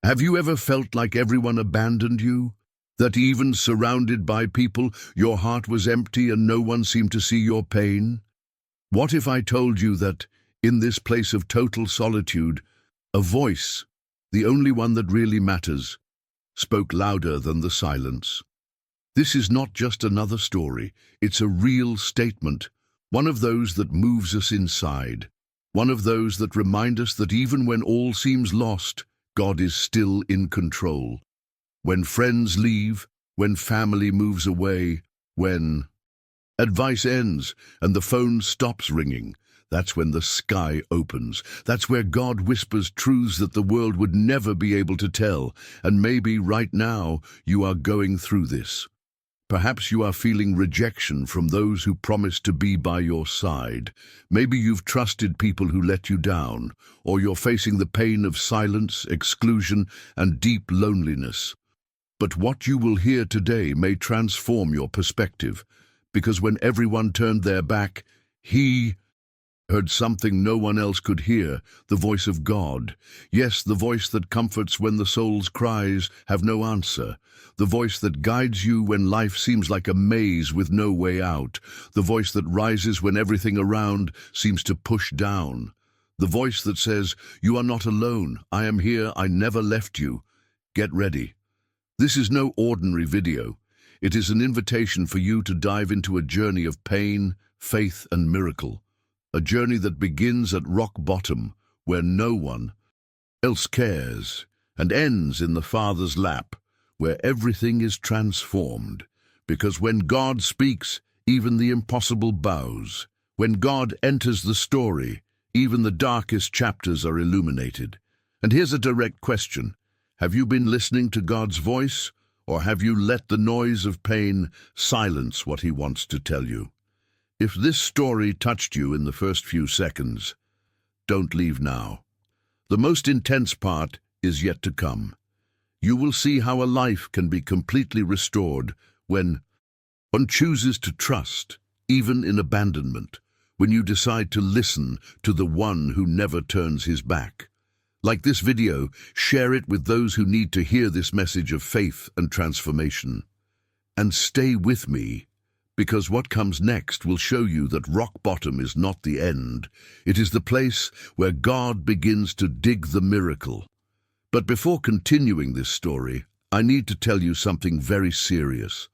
Have you ever felt like everyone abandoned you? That even surrounded by people, your heart was empty and no one seemed to see your pain? What if I told you that, in this place of total solitude, a voice, the only one that really matters, spoke louder than the silence? This is not just another story, it's a real statement, one of those that moves us inside, one of those that remind us that even when all seems lost, God is still in control. When friends leave, when family moves away, when advice ends and the phone stops ringing, that's when the sky opens. That's where God whispers truths that the world would never be able to tell. And maybe right now you are going through this. Perhaps you are feeling rejection from those who promised to be by your side. Maybe you've trusted people who let you down, or you're facing the pain of silence, exclusion, and deep loneliness. But what you will hear today may transform your perspective, because when everyone turned their back, He heard something no one else could hear, the voice of God. Yes, the voice that comforts when the soul's cries have no answer. The voice that guides you when life seems like a maze with no way out. The voice that rises when everything around seems to push down. The voice that says, "You are not alone. I am here. I never left you." Get ready. This is no ordinary video. It is an invitation for you to dive into a journey of pain, faith, and miracle. A journey that begins at rock bottom, where no one else cares, and ends in the Father's lap, where everything is transformed. Because when God speaks, even the impossible bows. When God enters the story, even the darkest chapters are illuminated. And here's a direct question. Have you been listening to God's voice, or have you let the noise of pain silence what He wants to tell you? If this story touched you in the first few seconds, don't leave now. The most intense part is yet to come. You will see how a life can be completely restored when one chooses to trust, even in abandonment, when you decide to listen to the one who never turns his back. Like this video, share it with those who need to hear this message of faith and transformation. And stay with me, because what comes next will show you that rock bottom is not the end. It is the place where God begins to dig the miracle. But before continuing this story, I need to tell you something very serious.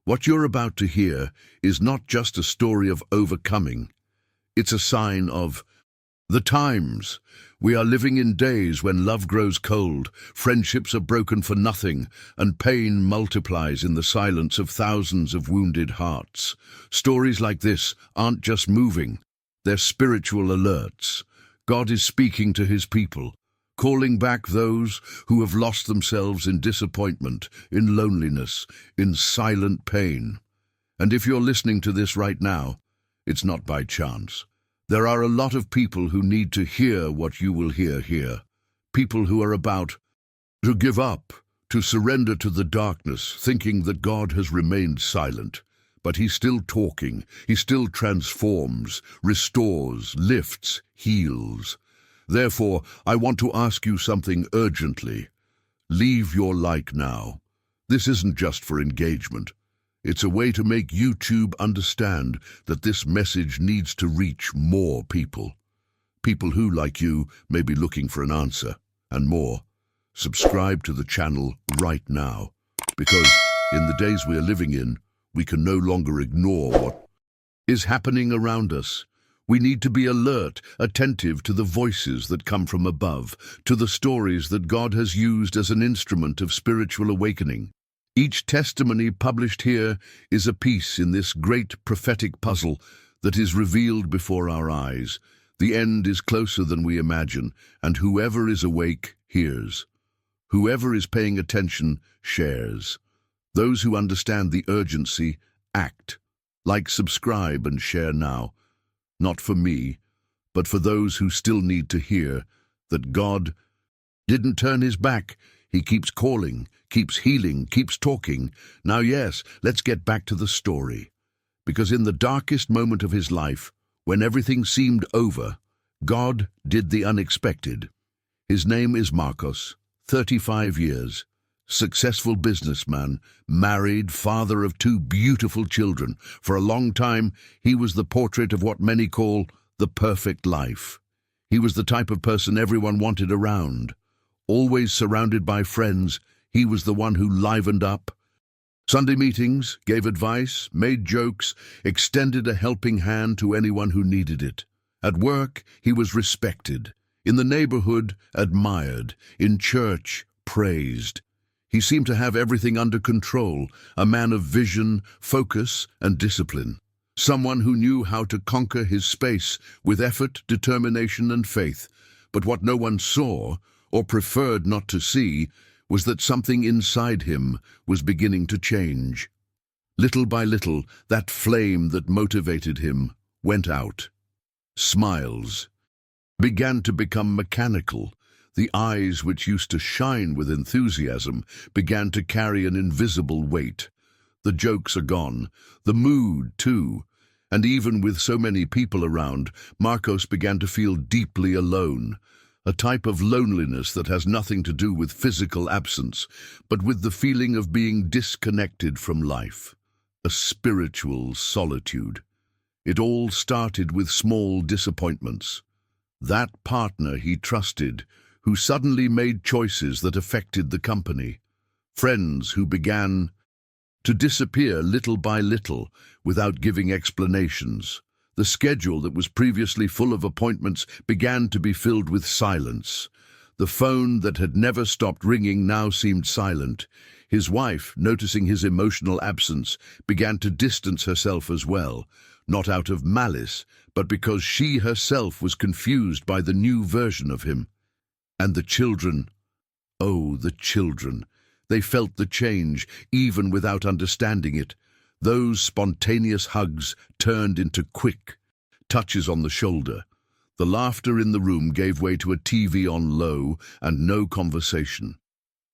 What you're about to hear is not just a story of overcoming. It's a sign of the times. We are living in days when love grows cold, friendships are broken for nothing, and pain multiplies in the silence of thousands of wounded hearts. Stories like this aren't just moving, they're spiritual alerts. God is speaking to His people, calling back those who have lost themselves in disappointment, in loneliness, in silent pain. And if you're listening to this right now, it's not by chance. There are a lot of people who need to hear what you will hear here. People who are about to give up, to surrender to the darkness, thinking that God has remained silent. But He's still talking. He still transforms, restores, lifts, heals. Therefore, I want to ask you something urgently. Leave your like now. This isn't just for engagement. It's a way to make YouTube understand that this message needs to reach more people. People who, like you, may be looking for an answer. And more, subscribe to the channel right now. Because in the days we are living in, we can no longer ignore what is happening around us. We need to be alert, attentive to the voices that come from above, to the stories that God has used as an instrument of spiritual awakening. Each testimony published here is a piece in this great prophetic puzzle that is revealed before our eyes. The end is closer than we imagine, and whoever is awake hears. Whoever is paying attention shares. Those who understand the urgency act. Like, subscribe, and share now. Not for me, but for those who still need to hear that God didn't turn His back. He keeps calling, keeps healing, keeps talking. Now, yes, let's get back to the story. Because in the darkest moment of His life, when everything seemed over, God did the unexpected. His name is Marcos, 35 years. Successful businessman, married, father of two beautiful children. For a long time, he was the portrait of what many call the perfect life. He was the type of person everyone wanted around. Always surrounded by friends, he was the one who livened up. Sunday meetings, gave advice, made jokes, extended a helping hand to anyone who needed it. At work, he was respected. In the neighborhood, admired. In church, praised. He seemed to have everything under control, a man of vision, focus, and discipline. Someone who knew how to conquer his space with effort, determination, and faith. But what no one saw, or preferred not to see, was that something inside him was beginning to change. Little by little, that flame that motivated him went out. Smiles began to become mechanical. The eyes, which used to shine with enthusiasm, began to carry an invisible weight. The jokes are gone, the mood too, and even with so many people around, Marcos began to feel deeply alone. A type of loneliness that has nothing to do with physical absence, but with the feeling of being disconnected from life. A spiritual solitude. It all started with small disappointments. That partner he trusted, who suddenly made choices that affected the company. Friends who began to disappear little by little without giving explanations. The schedule that was previously full of appointments began to be filled with silence. The phone that had never stopped ringing now seemed silent. His wife, noticing his emotional absence, began to distance herself as well, not out of malice, but because she herself was confused by the new version of him. And the children, oh, the children, they felt the change, even without understanding it. Those spontaneous hugs turned into quick touches on the shoulder. The laughter in the room gave way to a TV on low and no conversation.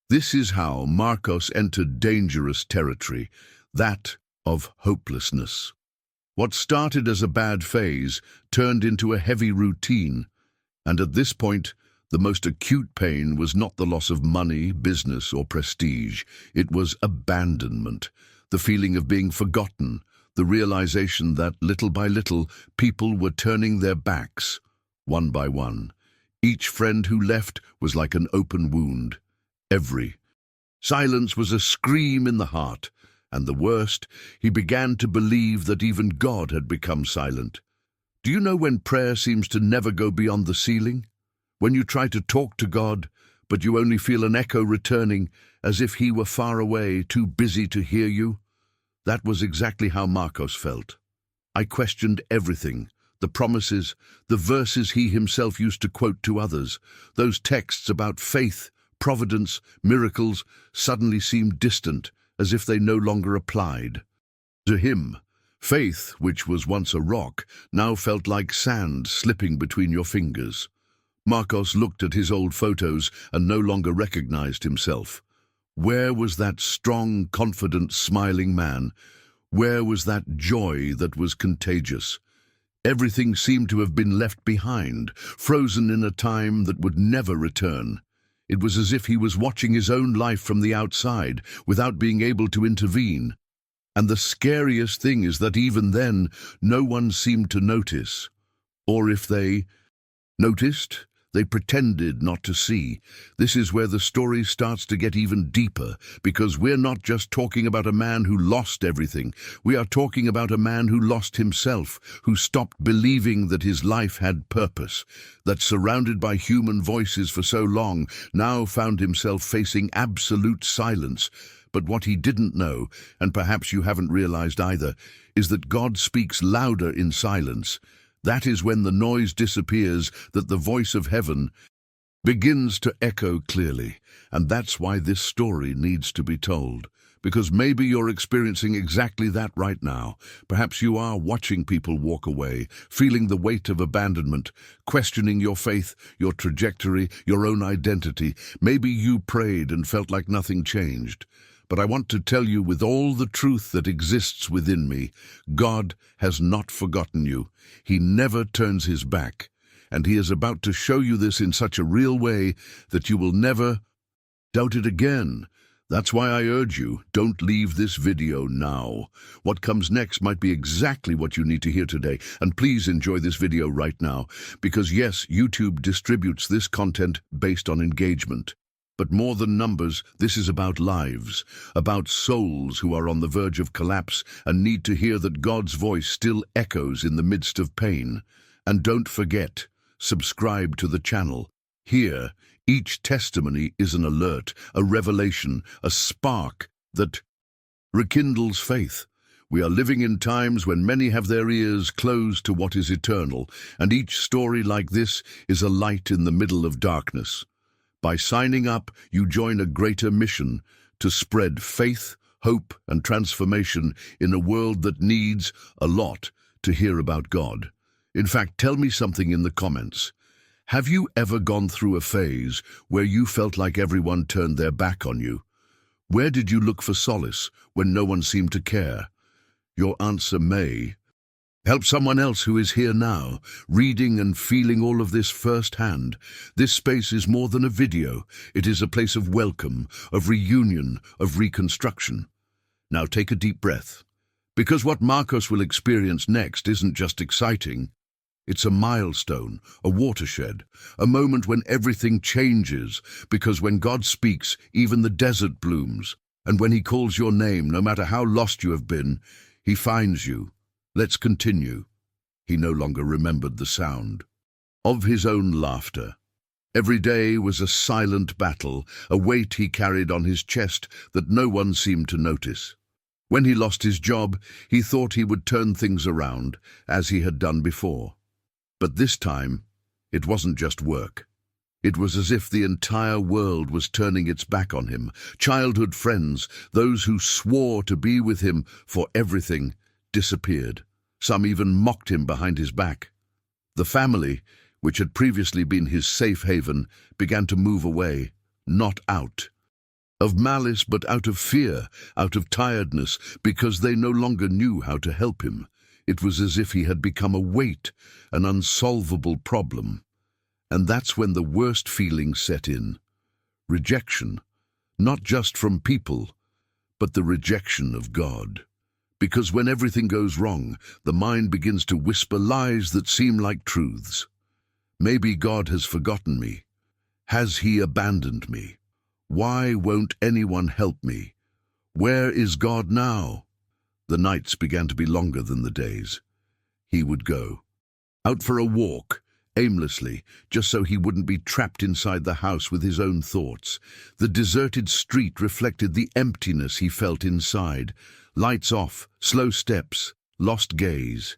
This is how Marcos entered dangerous territory, that of hopelessness. What started as a bad phase turned into a heavy routine, and at this point, the most acute pain was not the loss of money, business, or prestige. It was abandonment, the feeling of being forgotten, the realization that, little by little, people were turning their backs, one by one. Each friend who left was like an open wound. Every silence was a scream in the heart, and the worst, he began to believe that even God had become silent. Do you know when prayer seems to never go beyond the ceiling? When you try to talk to God, but you only feel an echo returning, as if he were far away, too busy to hear you? That was exactly how Marcos felt. I questioned everything, the promises, the verses he himself used to quote to others. Those texts about faith, providence, miracles, suddenly seemed distant, as if they no longer applied. To him, faith, which was once a rock, now felt like sand slipping between your fingers. Marcos looked at his old photos and no longer recognized himself. Where was that strong, confident, smiling man? Where was that joy that was contagious? Everything seemed to have been left behind, frozen in a time that would never return. It was as if he was watching his own life from the outside, without being able to intervene. And the scariest thing is that even then, no one seemed to notice. Or if they noticed, they pretended not to see. This is where the story starts to get even deeper, because we're not just talking about a man who lost everything. We are talking about a man who lost himself, who stopped believing that his life had purpose, that surrounded by human voices for so long, now found himself facing absolute silence. But what he didn't know, and perhaps you haven't realized either, is that God speaks louder in silence. That is when the noise disappears, that the voice of heaven begins to echo clearly. And that's why this story needs to be told. Because maybe you're experiencing exactly that right now. Perhaps you are watching people walk away, feeling the weight of abandonment, questioning your faith, your trajectory, your own identity. Maybe you prayed and felt like nothing changed. But I want to tell you with all the truth that exists within me, God has not forgotten you. He never turns his back. And he is about to show you this in such a real way that you will never Doubt it again. That's why I urge you, don't leave this video now. What comes next might be exactly what you need to hear today. And please enjoy this video right now, because yes, YouTube distributes this content based on engagement. But more than numbers, this is about lives, about souls who are on the verge of collapse and need to hear that God's voice still echoes in the midst of pain. And don't forget, subscribe to the channel. Here, each testimony is an alert, a revelation, a spark that rekindles faith. We are living in times when many have their ears closed to what is eternal, and each story like this is a light in the middle of darkness. By signing up, you join a greater mission to spread faith, hope, and transformation in a world that needs a lot to hear about God. In fact, tell me something in the comments. Have you ever gone through a phase where you felt like everyone turned their back on you? Where did you look for solace when no one seemed to care? Your answer may help someone else who is here now, reading and feeling all of this firsthand. This space is more than a video. It is a place of welcome, of reunion, of reconstruction. Now take a deep breath, because what Marcos will experience next isn't just exciting. It's a milestone, a watershed, a moment when everything changes, because when God speaks, even the desert blooms, and when he calls your name, no matter how lost you have been, he finds you. Let's continue. He no longer remembered the sound of his own laughter. Every day was a silent battle, a weight he carried on his chest that no one seemed to notice. When he lost his job, he thought he would turn things around, as he had done before. But this time, it wasn't just work. It was as if the entire world was turning its back on him. Childhood friends, those who swore to be with him for everything, disappeared. Some even mocked him behind his back. The family, which had previously been his safe haven, began to move away, not out of malice but out of fear, out of tiredness, because they no longer knew how to help him. It was as if he had become a weight, an unsolvable problem. And that's when the worst feeling set in. Rejection, not just from people, but the rejection of God. Because when everything goes wrong, the mind begins to whisper lies that seem like truths. Maybe God has forgotten me. Has he abandoned me? Why won't anyone help me? Where is God now? The nights began to be longer than the days. He would go out for a walk, aimlessly, just so he wouldn't be trapped inside the house with his own thoughts. The deserted street reflected the emptiness he felt inside. Lights off, slow steps, lost gaze.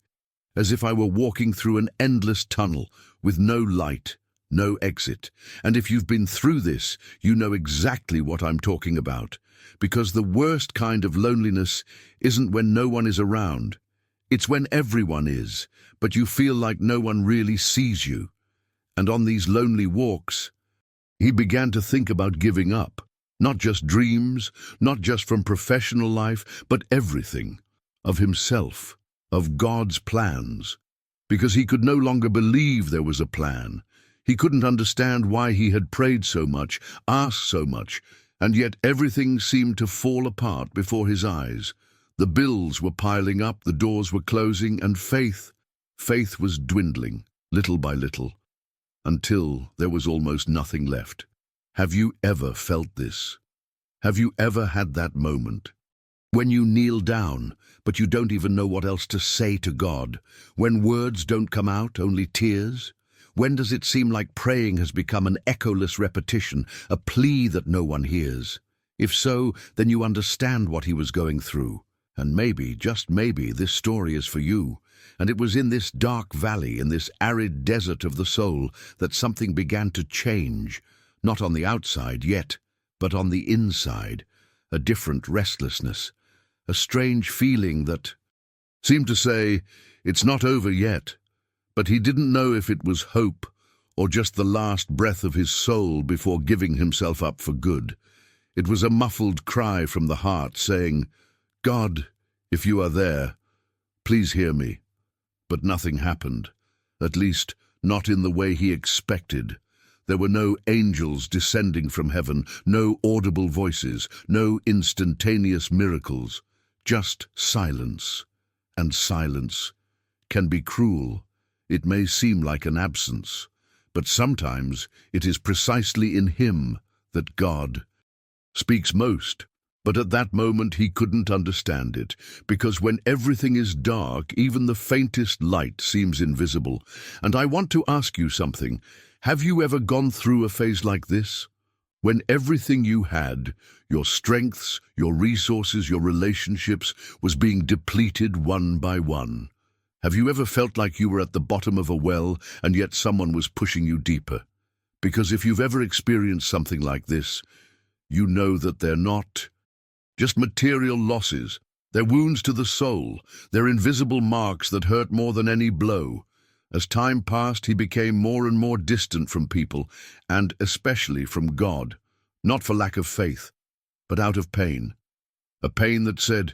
As if I were walking through an endless tunnel with no light, no exit. And if you've been through this, you know exactly what I'm talking about. Because the worst kind of loneliness isn't when no one is around. It's when everyone is, but you feel like no one really sees you. And on these lonely walks, he began to think about giving up. Not just dreams, not just from professional life, but everything. Of himself, of God's plans. Because he could no longer believe there was a plan. He couldn't understand why he had prayed so much, asked so much, and yet everything seemed to fall apart before his eyes. The bills were piling up, the doors were closing, and faith was dwindling, little by little, until there was almost nothing left. Have you ever felt this? Have you ever had that moment? When you kneel down, but you don't even know what else to say to God? When words don't come out, only tears? When does it seem like praying has become an echoless repetition, a plea that no one hears? If so, then you understand what he was going through. And maybe, just maybe, this story is for you. And it was in this dark valley, in this arid desert of the soul, that something began to change. Not on the outside yet, but on the inside. A different restlessness. A strange feeling that seemed to say, it's not over yet. But he didn't know if it was hope or just the last breath of his soul before giving himself up for good. It was a muffled cry from the heart saying, God, if you are there, please hear me. But nothing happened, at least not in the way he expected. There were no angels descending from heaven, no audible voices, no instantaneous miracles, just silence. And silence can be cruel. It may seem like an absence, but sometimes it is precisely in him that God speaks most. But at that moment he couldn't understand it, because when everything is dark, even the faintest light seems invisible. And I want to ask you something. Have you ever gone through a phase like this? When everything you had, your strengths, your resources, your relationships, was being depleted one by one. Have you ever felt like you were at the bottom of a well and yet someone was pushing you deeper? Because if you've ever experienced something like this, you know that they're not just material losses. They're wounds to the soul. They're invisible marks that hurt more than any blow. As time passed, he became more and more distant from people, and especially from God, not for lack of faith, but out of pain. A pain that said,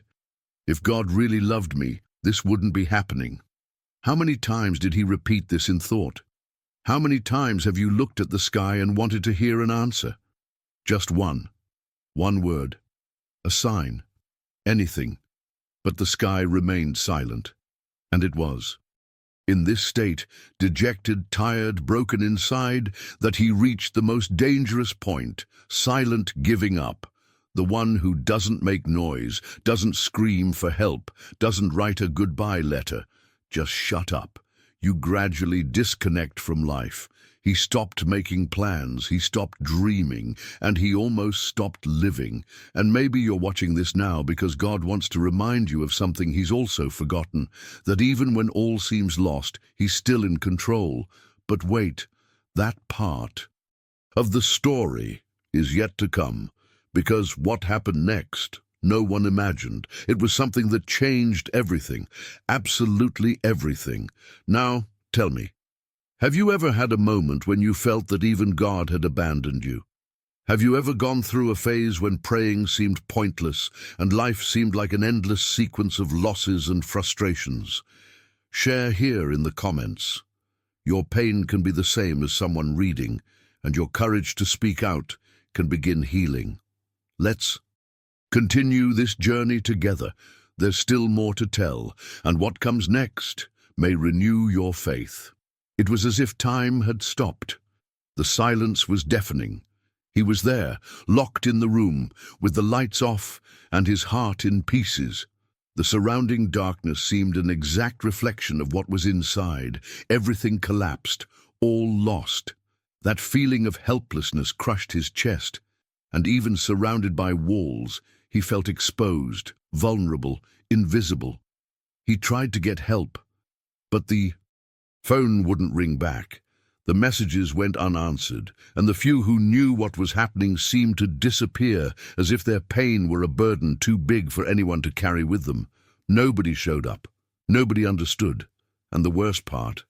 if God really loved me, this wouldn't be happening. How many times did he repeat this in thought? How many times have you looked at the sky and wanted to hear an answer? Just one word, a sign, anything. But the sky remained silent, and it was. In this state, dejected, tired, broken inside, that he reached the most dangerous point, silent giving up. The one who doesn't make noise, doesn't scream for help, doesn't write a goodbye letter. Just shut up. You gradually disconnect from life. He stopped making plans, he stopped dreaming, and he almost stopped living. And maybe you're watching this now because God wants to remind you of something he's also forgotten, that even when all seems lost, he's still in control. But wait, that part of the story is yet to come, because what happened next, no one imagined. It was something that changed everything, absolutely everything. Now, tell me, have you ever had a moment when you felt that even God had abandoned you? Have you ever gone through a phase when praying seemed pointless and life seemed like an endless sequence of losses and frustrations? Share here in the comments. Your pain can be the same as someone reading, and your courage to speak out can begin healing. Let's continue this journey together. There's still more to tell, and what comes next may renew your faith. It was as if time had stopped. The silence was deafening. He was there, locked in the room, with the lights off and his heart in pieces. The surrounding darkness seemed an exact reflection of what was inside. Everything collapsed, all lost. That feeling of helplessness crushed his chest, and even surrounded by walls, he felt exposed, vulnerable, invisible. He tried to get help, but the phone wouldn't ring back. The messages went unanswered, and the few who knew what was happening seemed to disappear, as if their pain were a burden too big for anyone to carry with them. Nobody showed up. Nobody understood. And the worst part,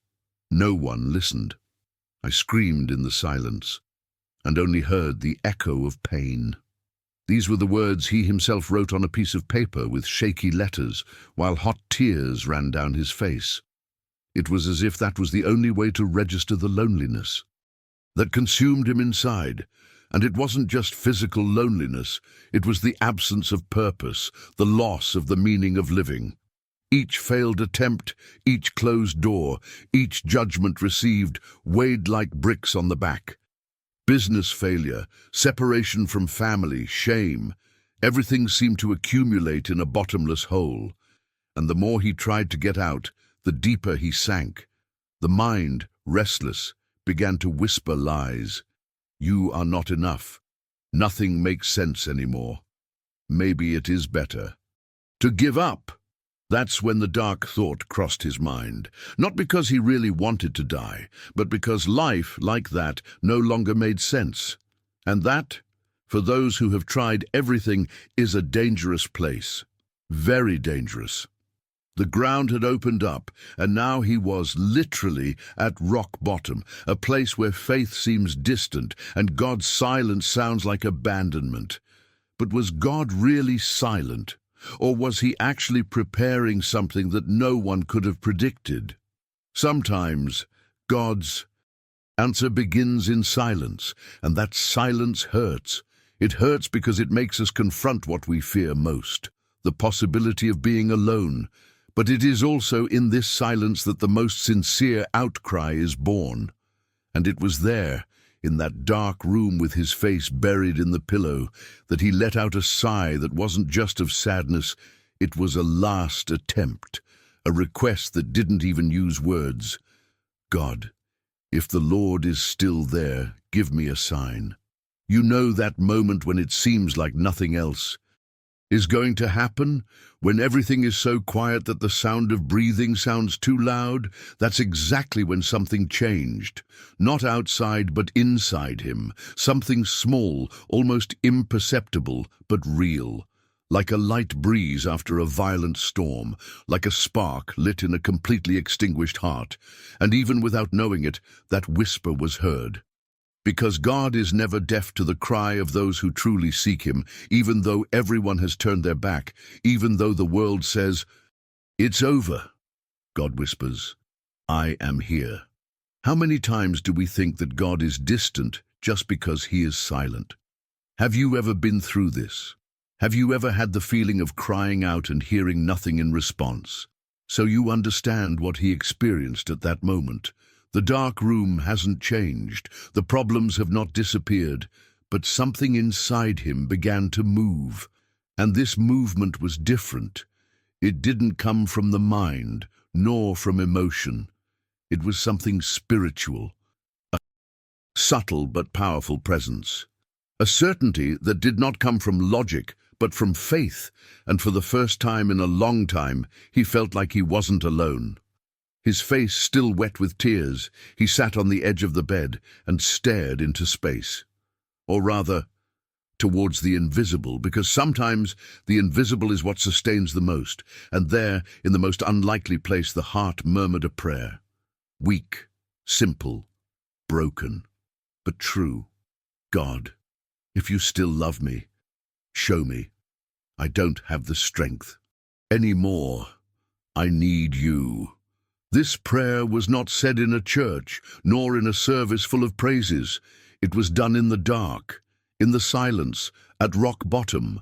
no one listened. I screamed in the silence, and only heard the echo of pain. These were the words he himself wrote on a piece of paper with shaky letters, while hot tears ran down his face. It was as if that was the only way to register the loneliness that consumed him inside. And it wasn't just physical loneliness, it was the absence of purpose, the loss of the meaning of living. Each failed attempt, each closed door, each judgment received weighed like bricks on the back. Business failure, separation from family, shame, everything seemed to accumulate in a bottomless hole. And the more he tried to get out, the deeper he sank. The mind, restless, began to whisper lies. You are not enough. Nothing makes sense anymore. Maybe it is better to give up. That's when the dark thought crossed his mind. Not because he really wanted to die, but because life, like that, no longer made sense. And that, for those who have tried everything, is a dangerous place. Very dangerous. The ground had opened up, and now he was literally at rock bottom, a place where faith seems distant and God's silence sounds like abandonment. But was God really silent, or was he actually preparing something that no one could have predicted? Sometimes God's Answer begins in silence, and that silence hurts. It hurts because it makes us confront what we fear most, the possibility of being alone. But it is also in this silence that the most sincere outcry is born. And it was there, in that dark room with his face buried in the pillow, that he let out a sigh that wasn't just of sadness, it was a last attempt, a request that didn't even use words. God, if the Lord is still there, give me a sign. You know that moment when it seems like nothing else is going to happen, when everything is so quiet that the sound of breathing sounds too loud? That's exactly when something changed. Not outside, but inside him. Something small, almost imperceptible, but real. Like a light breeze after a violent storm, like a spark lit in a completely extinguished heart. And even without knowing it, that whisper was heard. Because God is never deaf to the cry of those who truly seek him, even though everyone has turned their back, even though the world says, "It's over." God whispers, "I am here." How many times do we think that God is distant just because he is silent? Have you ever been through this? Have you ever had the feeling of crying out and hearing nothing in response? So you understand what he experienced at that moment. The dark room hasn't changed, the problems have not disappeared, but something inside him began to move. And this movement was different. It didn't come from the mind, nor from emotion. It was something spiritual, a subtle but powerful presence. A certainty that did not come from logic, but from faith, and for the first time in a long time, he felt like he wasn't alone. His face still wet with tears, he sat on the edge of the bed and stared into space. Or rather, towards the invisible, because sometimes the invisible is what sustains the most, and there, in the most unlikely place, the heart murmured a prayer. Weak, simple, broken, but true. God, if you still love me, show me. I don't have the strength anymore. I need you. This prayer was not said in a church, nor in a service full of praises. It was done in the dark, in the silence, at rock bottom,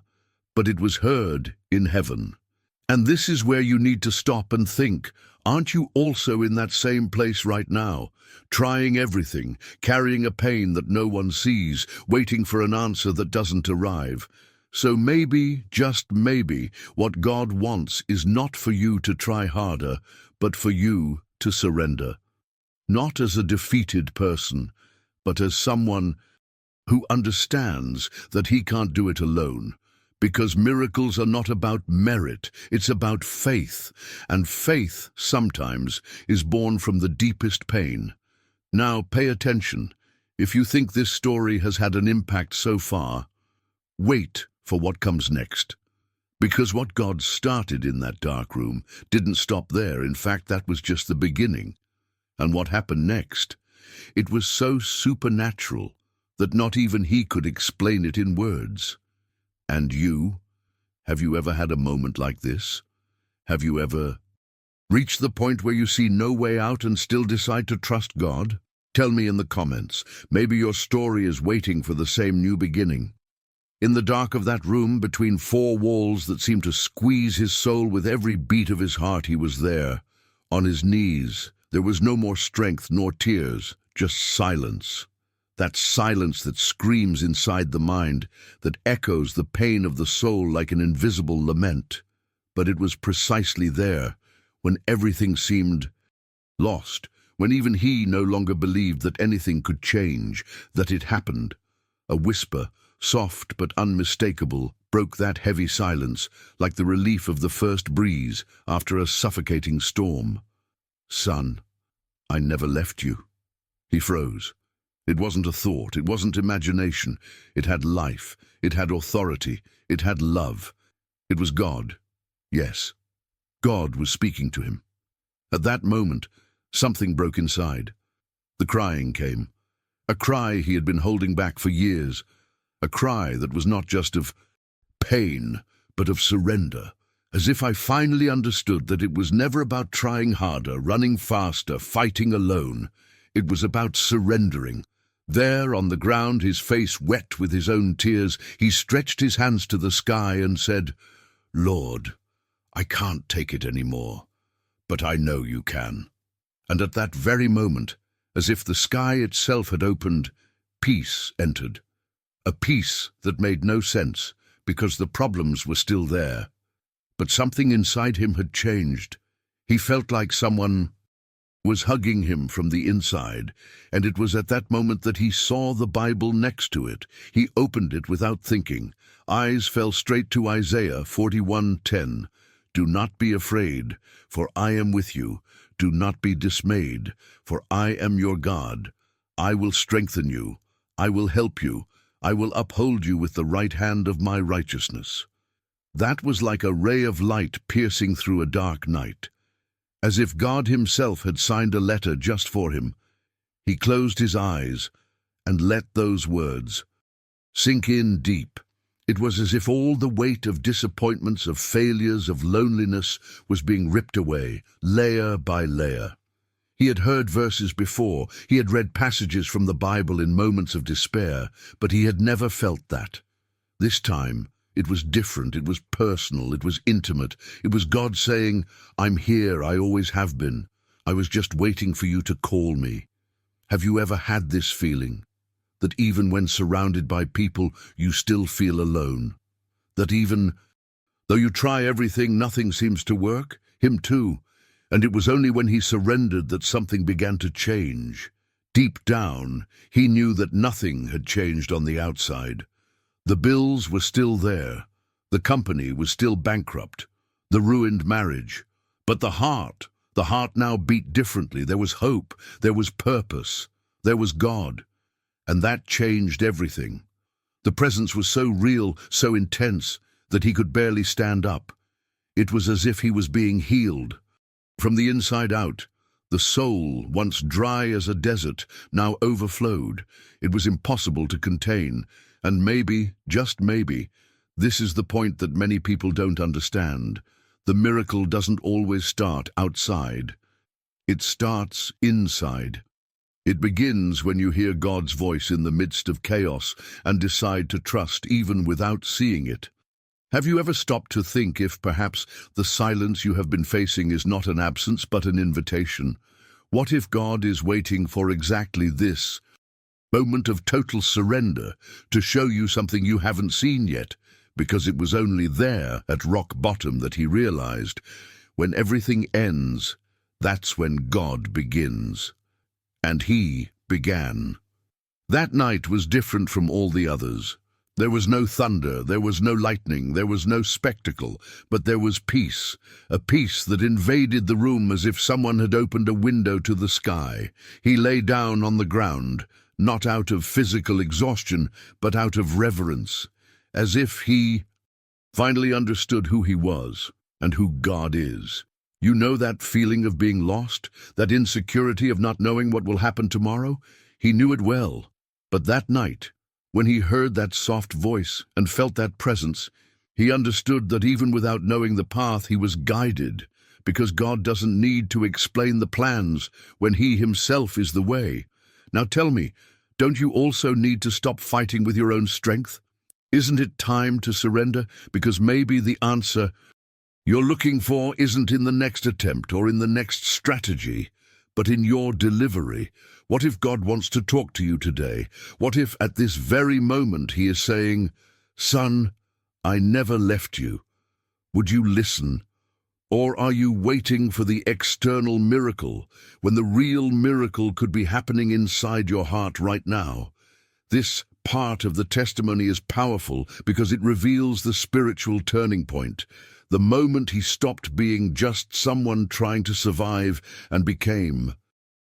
but it was heard in heaven. And this is where you need to stop and think, aren't you also in that same place right now, trying everything, carrying a pain that no one sees, waiting for an answer that doesn't arrive? So maybe, just maybe, what God wants is not for you to try harder, but for you to surrender. Not as a defeated person, but as someone who understands that he can't do it alone. Because miracles are not about merit, it's about faith. And faith, sometimes, is born from the deepest pain. Now, pay attention. If you think this story has had an impact so far, wait for what comes next. Because what God started in that dark room didn't stop there. In fact, that was just the beginning. And what happened next? It was so supernatural that not even he could explain it in words. And you? Have you ever had a moment like this? Have you ever reached the point where you see no way out and still decide to trust God? Tell me in the comments. Maybe your story is waiting for the same new beginning. In the dark of that room, between four walls that seemed to squeeze his soul with every beat of his heart, he was there, on his knees. There was no more strength nor tears, just silence. That silence that screams inside the mind, that echoes the pain of the soul like an invisible lament. But it was precisely there, when everything seemed lost, when even he no longer believed that anything could change, that it happened. A whisper, soft but unmistakable, broke that heavy silence, like the relief of the first breeze after a suffocating storm. "Son, I never left you." He froze. It wasn't a thought, it wasn't imagination. It had life, it had authority, it had love. It was God. Yes, God was speaking to him. At that moment, something broke inside. The crying came. A cry he had been holding back for years. A cry that was not just of pain, but of surrender. As if I finally understood that it was never about trying harder, running faster, fighting alone. It was about surrendering. There on the ground, his face wet with his own tears, he stretched his hands to the sky and said, "Lord, I can't take it anymore, but I know you can." And at that very moment, as if the sky itself had opened, peace entered. A peace that made no sense, because the problems were still there. But something inside him had changed. He felt like someone was hugging him from the inside, and it was at that moment that he saw the Bible next to it. He opened it without thinking. Eyes fell straight to Isaiah 41:10. "Do not be afraid, for I am with you. Do not be dismayed, for I am your God. I will strengthen you. I will help you. I will uphold you with the right hand of my righteousness." That was like a ray of light piercing through a dark night. As if God himself had signed a letter just for him. He closed his eyes and let those words sink in deep. It was as if all the weight of disappointments, of failures, of loneliness was being ripped away, layer by layer. He had heard verses before, he had read passages from the Bible in moments of despair, but he had never felt that. This time, it was different, it was personal, it was intimate. It was God saying, "I'm here, I always have been. I was just waiting for you to call me." Have you ever had this feeling? That even when surrounded by people, you still feel alone? That even though you try everything, nothing seems to work? Him too. And it was only when he surrendered that something began to change. Deep down, he knew that nothing had changed on the outside. The bills were still there. The company was still bankrupt. The ruined marriage. But the heart now beat differently. There was hope. There was purpose. There was God. And that changed everything. The presence was so real, so intense, that he could barely stand up. It was as if he was being healed. From the inside out, the soul, once dry as a desert, now overflowed. It was impossible to contain. And maybe, just maybe, this is the point that many people don't understand. The miracle doesn't always start outside. It starts inside. It begins when you hear God's voice in the midst of chaos and decide to trust even without seeing it. Have you ever stopped to think if perhaps the silence you have been facing is not an absence but an invitation? What if God is waiting for exactly this moment of total surrender to show you something you haven't seen yet, because it was only there at rock bottom that he realized, when everything ends, that's when God begins. And he began. That night was different from all the others. There was no thunder, there was no lightning, there was no spectacle, but there was peace, a peace that invaded the room as if someone had opened a window to the sky. He lay down on the ground, not out of physical exhaustion, but out of reverence, as if he finally understood who he was and who God is. You know that feeling of being lost, that insecurity of not knowing what will happen tomorrow? He knew it well, but that night, when he heard that soft voice and felt that presence, he understood that even without knowing the path, he was guided, because God doesn't need to explain the plans when he himself is the way. Now tell me, don't you also need to stop fighting with your own strength? Isn't it time to surrender? Because maybe the answer you're looking for isn't in the next attempt or in the next strategy, but in your delivery. What if God wants to talk to you today? What if at this very moment he is saying, "Son, I never left you. Would you listen?" Or are you waiting for the external miracle when the real miracle could be happening inside your heart right now? This part of the testimony is powerful because it reveals the spiritual turning point. The moment he stopped being just someone trying to survive and became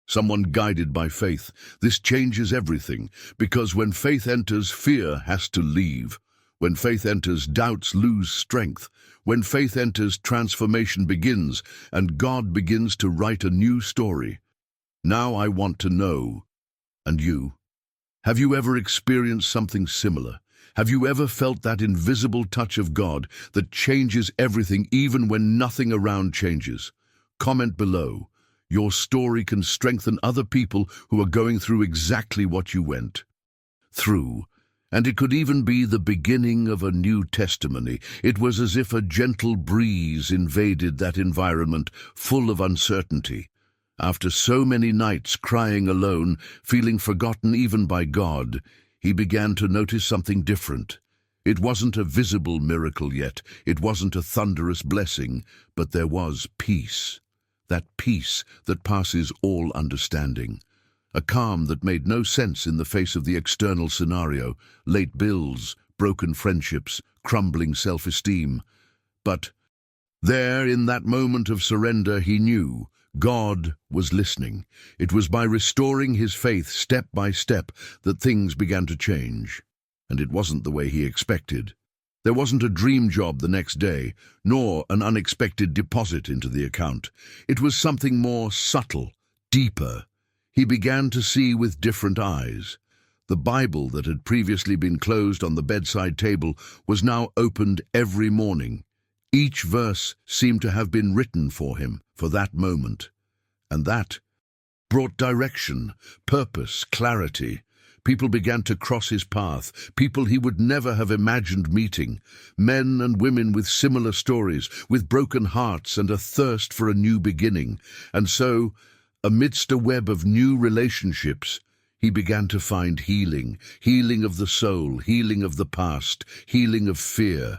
someone guided by faith. This changes everything, because when faith enters, fear has to leave. When faith enters, doubts lose strength. When faith enters, transformation begins, and God begins to write a new story. Now I want to know, and you, have you ever experienced something similar? Have you ever felt that invisible touch of God that changes everything even when nothing around changes? Comment below. Your story can strengthen other people who are going through exactly what you went through. And it could even be the beginning of a new testimony. It was as if a gentle breeze invaded that environment full of uncertainty. After so many nights crying alone, feeling forgotten even by God, he began to notice something different. It wasn't a visible miracle yet, it wasn't a thunderous blessing, but there was peace. That peace that passes all understanding. A calm that made no sense in the face of the external scenario, late bills, broken friendships, crumbling self-esteem. But there, in that moment of surrender, he knew God was listening. It was by restoring his faith step by step that things began to change. And it wasn't the way he expected. There wasn't a dream job the next day, nor an unexpected deposit into the account. It was something more subtle, deeper. He began to see with different eyes. The Bible that had previously been closed on the bedside table was now opened every morning. Each verse seemed to have been written for him, for that moment. And that brought direction, purpose, clarity. People began to cross his path, people he would never have imagined meeting, men and women with similar stories, with broken hearts and a thirst for a new beginning. And so, amidst a web of new relationships, he began to find healing, healing of the soul, healing of the past, healing of fear.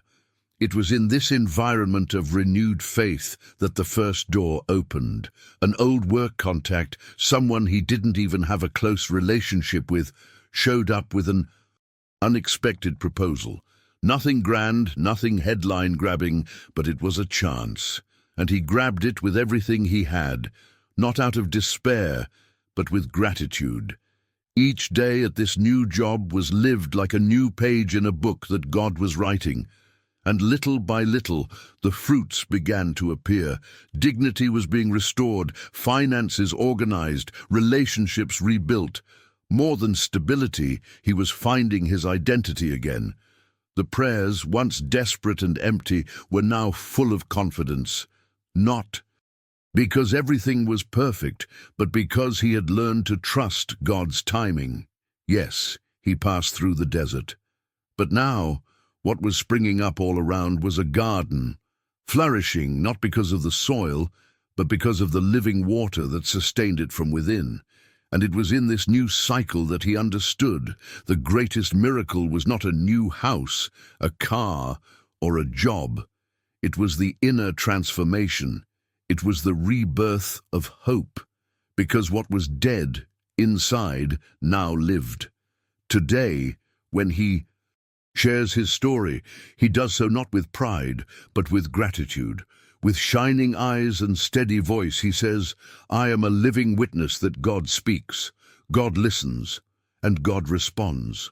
It was in this environment of renewed faith that the first door opened. An old work contact, someone he didn't even have a close relationship with, showed up with an unexpected proposal. Nothing grand, nothing headline-grabbing, but it was a chance. And he grabbed it with everything he had, not out of despair, but with gratitude. Each day at this new job was lived like a new page in a book that God was writing. And little by little, the fruits began to appear. Dignity was being restored, finances organized, relationships rebuilt. More than stability, he was finding his identity again. The prayers, once desperate and empty, were now full of confidence. Not because everything was perfect, but because he had learned to trust God's timing. Yes, he passed through the desert. But now, what was springing up all around was a garden, flourishing not because of the soil, but because of the living water that sustained it from within. And it was in this new cycle that he understood the greatest miracle was not a new house, a car, or a job. It was the inner transformation. It was the rebirth of hope, because what was dead inside now lived. Today, when he shares his story, he does so not with pride, but with gratitude. With shining eyes and steady voice, he says, "I am a living witness that God speaks, God listens, and God responds."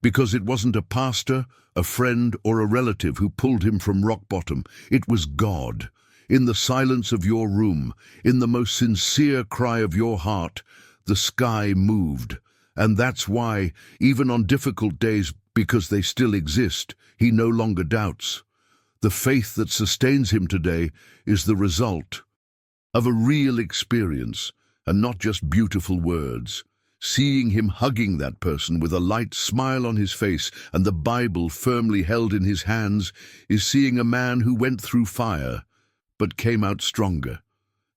Because it wasn't a pastor, a friend, or a relative who pulled him from rock bottom. It was God. In the silence of your room, in the most sincere cry of your heart, the sky moved. And that's why, even on difficult days, because they still exist, he no longer doubts. The faith that sustains him today is the result of a real experience and not just beautiful words. Seeing him hugging that person with a light smile on his face and the Bible firmly held in his hands is seeing a man who went through fire but came out stronger.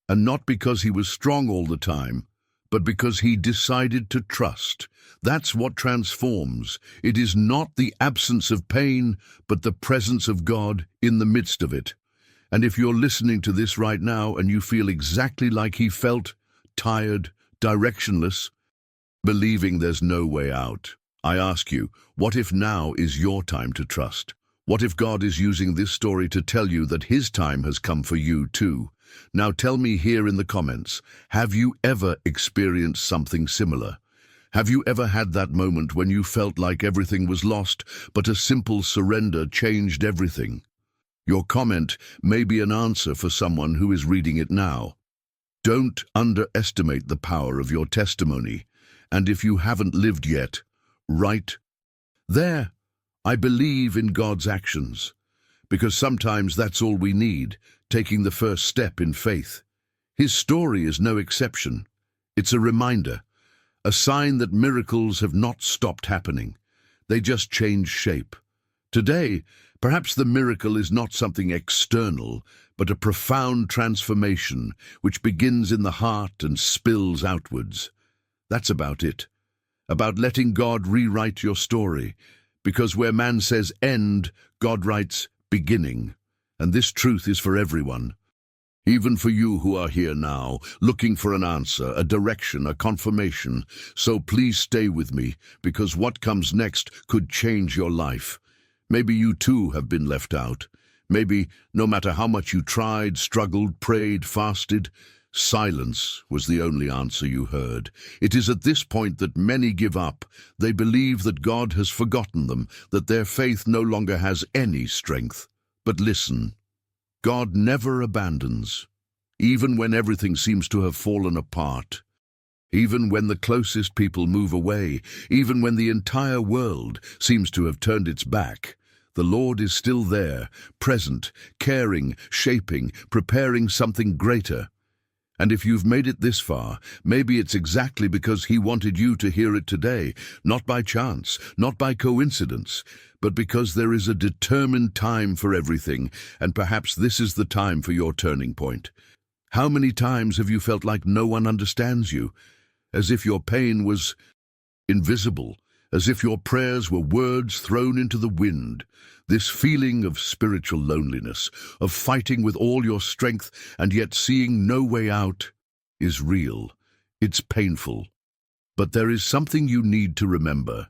And not because he was strong all the time, but because he decided to trust. That's what transforms. It is not the absence of pain, but the presence of God in the midst of it. And if you're listening to this right now and you feel exactly like he felt, tired, directionless, believing there's no way out, I ask you, what if now is your time to trust? What if God is using this story to tell you that his time has come for you too? Now tell me here in the comments, have you ever experienced something similar? Have you ever had that moment when you felt like everything was lost, but a simple surrender changed everything? Your comment may be an answer for someone who is reading it now. Don't underestimate the power of your testimony. And if you haven't lived yet, write there, "I believe in God's actions." Because sometimes that's all we need, taking the first step in faith. His story is no exception. It's a reminder, a sign that miracles have not stopped happening. They just change shape. Today, perhaps the miracle is not something external, but a profound transformation which begins in the heart and spills outwards. That's about it. About letting God rewrite your story, because where man says end, God writes beginning. And this truth is for everyone. Even for you who are here now, looking for an answer, a direction, a confirmation. So please stay with me, because what comes next could change your life. Maybe you too have been left out. Maybe, no matter how much you tried, struggled, prayed, fasted, silence was the only answer you heard. It is at this point that many give up. They believe that God has forgotten them, that their faith no longer has any strength. But listen. God never abandons, even when everything seems to have fallen apart, even when the closest people move away, even when the entire world seems to have turned its back. The Lord is still there, present, caring, shaping, preparing something greater. And if you've made it this far, maybe it's exactly because He wanted you to hear it today, not by chance, not by coincidence, but because there is a determined time for everything, and perhaps this is the time for your turning point. How many times have you felt like no one understands you, as if your pain was invisible, as if your prayers were words thrown into the wind? This feeling of spiritual loneliness, of fighting with all your strength and yet seeing no way out, is real. It's painful. But there is something you need to remember.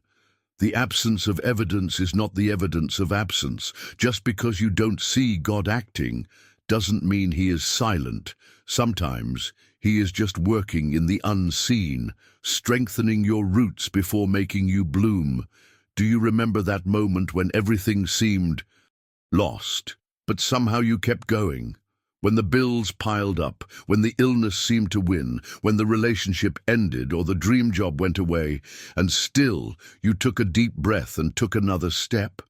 The absence of evidence is not the evidence of absence. Just because you don't see God acting doesn't mean He is silent. Sometimes He is just working in the unseen, strengthening your roots before making you bloom. Do you remember that moment when everything seemed lost, but somehow you kept going? When the bills piled up, when the illness seemed to win, when the relationship ended or the dream job went away, and still you took a deep breath and took another step?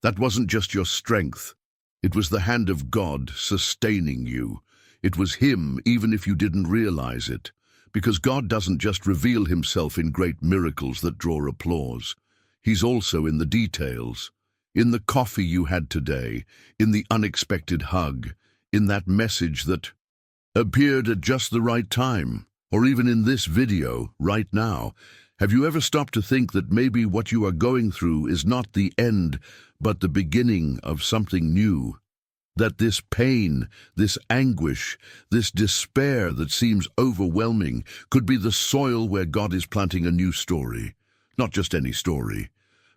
That wasn't just your strength. It was the hand of God sustaining you. It was Him, even if you didn't realize it. Because God doesn't just reveal Himself in great miracles that draw applause. He's also in the details, in the coffee you had today, in the unexpected hug, in that message that appeared at just the right time, or even in this video right now. Have you ever stopped to think that maybe what you are going through is not the end, but the beginning of something new? That this pain, this anguish, this despair that seems overwhelming could be the soil where God is planting a new story. Not just any story,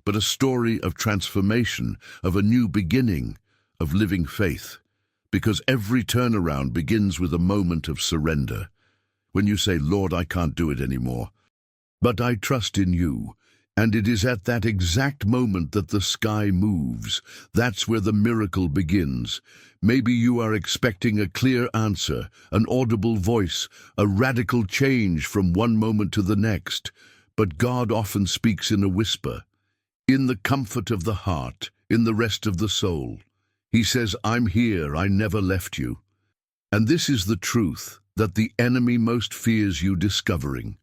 but a story of transformation, of a new beginning, of living faith. Because every turnaround begins with a moment of surrender. When you say, Lord, I can't do it anymore, but I trust in you. And it is at that exact moment that the sky moves. That's where the miracle begins. Maybe you are expecting a clear answer, an audible voice, a radical change from one moment to the next. But God often speaks in a whisper, in the comfort of the heart, in the rest of the soul. He says, I'm here, I never left you. And this is the truth that the enemy most fears you discovering,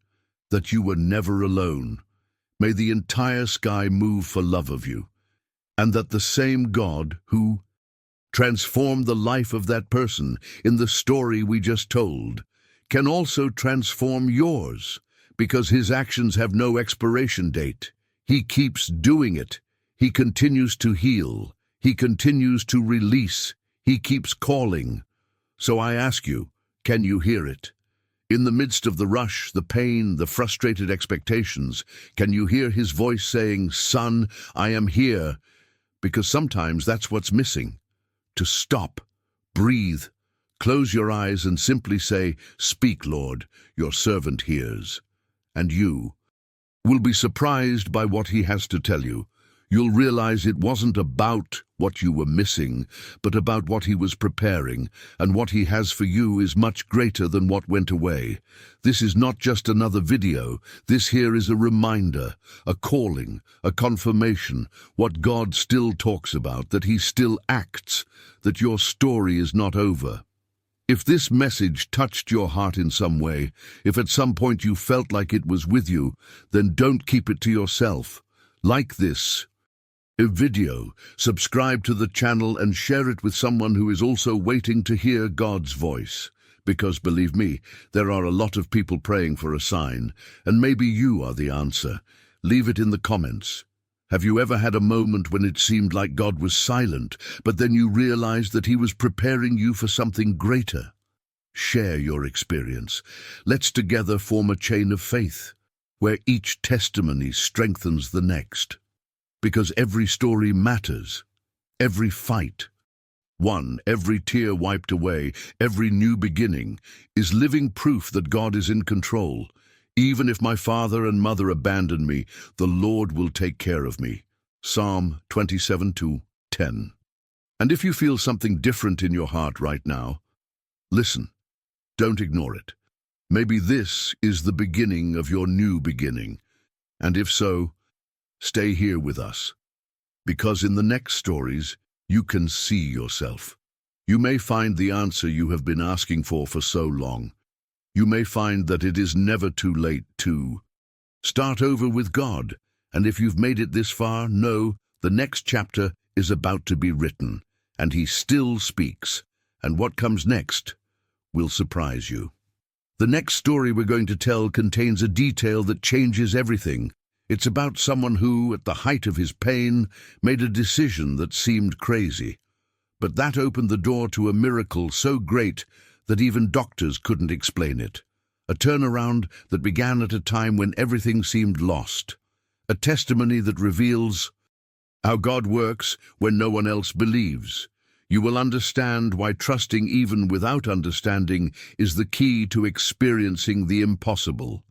that you were never alone. May the entire sky move for love of you, and that the same God who transformed the life of that person in the story we just told can also transform yours, because His actions have no expiration date. He keeps doing it. He continues to heal. He continues to release. He keeps calling. So I ask you, can you hear it? In the midst of the rush, the pain, the frustrated expectations, can you hear His voice saying, Son, I am here? Because sometimes that's what's missing. To stop, breathe, close your eyes and simply say, Speak, Lord, your servant hears. And you will be surprised by what He has to tell you. You'll realize it wasn't about what you were missing, but about what He was preparing, and what He has for you is much greater than what went away. This is not just another video. This here is a reminder, a calling, a confirmation, what God still talks about, that He still acts, that your story is not over. If this message touched your heart in some way, if at some point you felt like it was with you, then don't keep it to yourself. Like this video, subscribe to the channel and share it with someone who is also waiting to hear God's voice. Because believe me, there are a lot of people praying for a sign, and maybe you are the answer. Leave it in the comments. Have you ever had a moment when it seemed like God was silent, but then you realized that He was preparing you for something greater? Share your experience. Let's together form a chain of faith, where each testimony strengthens the next. Because every story matters, every fight won, every tear wiped away, every new beginning is living proof that God is in control. Even if my father and mother abandon me, the Lord will take care of me. Psalm 27:10. And if you feel something different in your heart right now, listen. Don't ignore it. Maybe this is the beginning of your new beginning. And if so, stay here with us. Because in the next stories, you can see yourself. You may find the answer you have been asking for so long. You may find that it is never too late to start over with God. And if you've made it this far, know the next chapter is about to be written, and He still speaks. And what comes next will surprise you. The next story we're going to tell contains a detail that changes everything. It's about someone who, at the height of his pain, made a decision that seemed crazy. But that opened the door to a miracle so great that even doctors couldn't explain it. A turnaround that began at a time when everything seemed lost. A testimony that reveals how God works when no one else believes. You will understand why trusting even without understanding is the key to experiencing the impossible.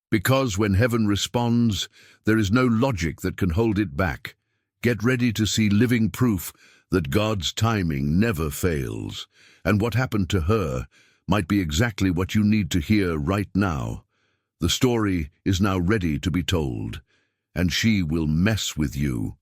Because when heaven responds, there is no logic that can hold it back. Get ready to see living proof that God's timing never fails. And what happened to her might be exactly what you need to hear right now. The story is now ready to be told, and she will mess with you.